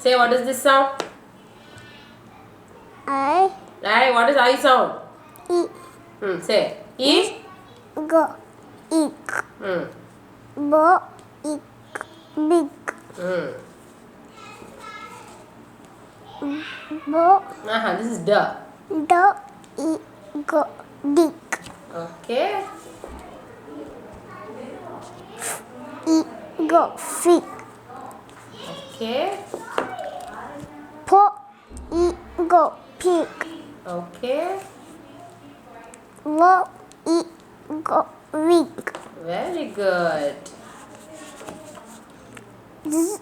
Say, what is this sound? I. Right, what is I sound? I. Say, E. Go. Ik. Bo. Ik. Big. Bo. This is D. Do. I. Go. Dick. Okay. I. Go. Fig. Okay. Po. I. Go. Pig. Okay. Wo. I. Go. Wig. Very good. Z.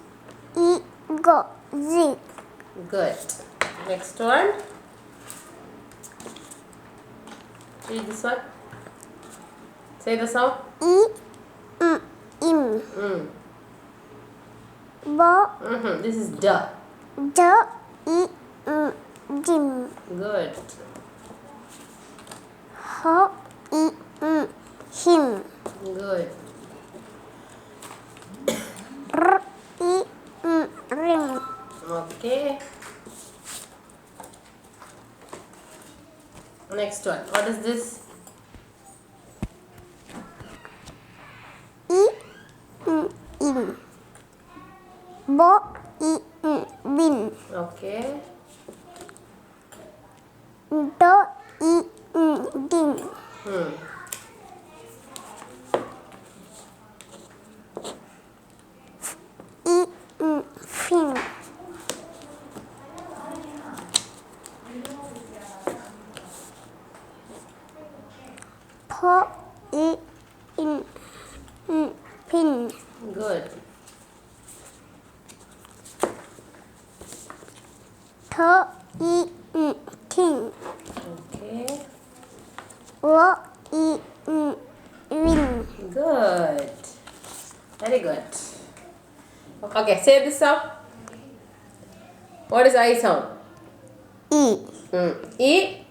I. Go. Zig. Good. Next one. Read this one. Say the sound. I. Im. Bo. This is D. Do. I. Dim. Good. Ho. I. Him. Good. R. I. Rim. Okay. Next one. What is this? I. Im. Bo. I. Bin. Okay. Do. I. Dim. I. Fin. Po. I. Pin. Good. To. I. King. Okay. Wo. I. Win. Good. Very good. Okay, say this sound. What is I sound? I. E.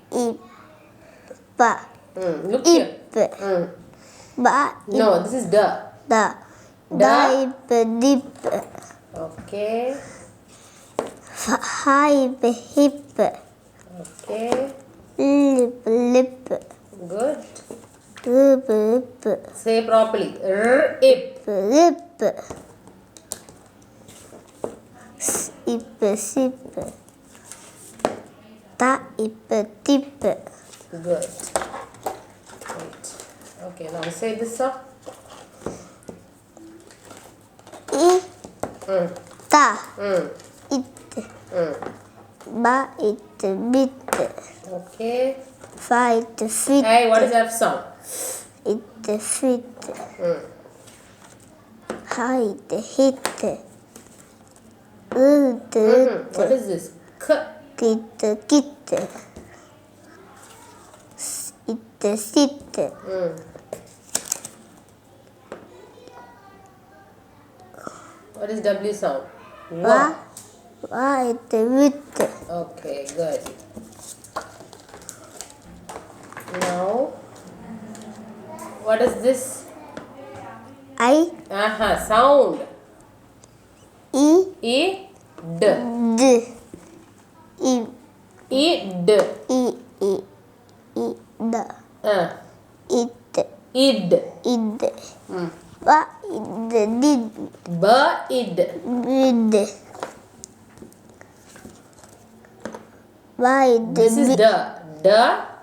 Ba. Look here. Ba. No, this is D. Da. Da. Ip. Dip. Okay. Hip. Hip. Okay. Lip. Lip. Good. Rip. Say properly. Ip. Rip. Sip. Sip. Ta. Ip. Tip. Good. Great. Okay, now say this sound. I. Ta. It. Ba. It. Bit. Okay. Fight. Fit. Hey, what is F sound? It. Fit. Hide. Hit. What is this? K. Kit. Kit. Sit. Sit. What is W sound? Wa. Wa. It. Wit. Okay, good. Now, what is this? I. Sound. I. E. D. D. I. E. D. I. I. I. Da. It. Id. Id. Ba. Id. Did. B. Id. Bid. Ba. Id. This is D. D.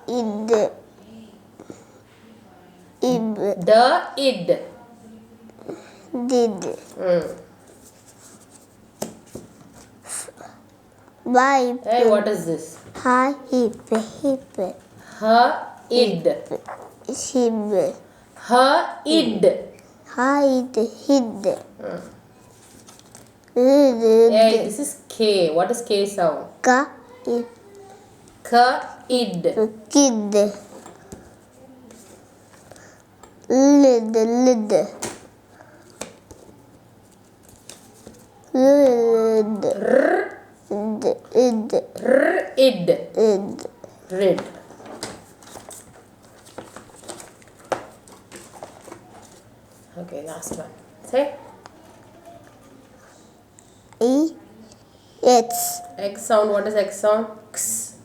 Id. Ib. D. Id. Did. Ba. Ip. Hey, what is this? Ha. Hip. Hip. H. Id. Hib. H. Id. Hide. Hid. Hey, this is K. What is K sound? Ka. Ip. K. Id. Kid. Lid. Lid. Lid. R. Id. R. Id. Id. Rid. Okay, last one. Say. I. X. X sound. What is X sound? X.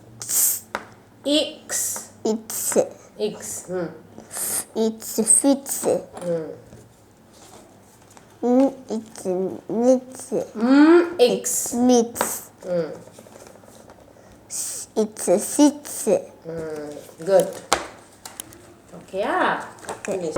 X. It's. X. It's fits. It's knits. X. Meets. It's sits. Good. Okay, yeah. Finish.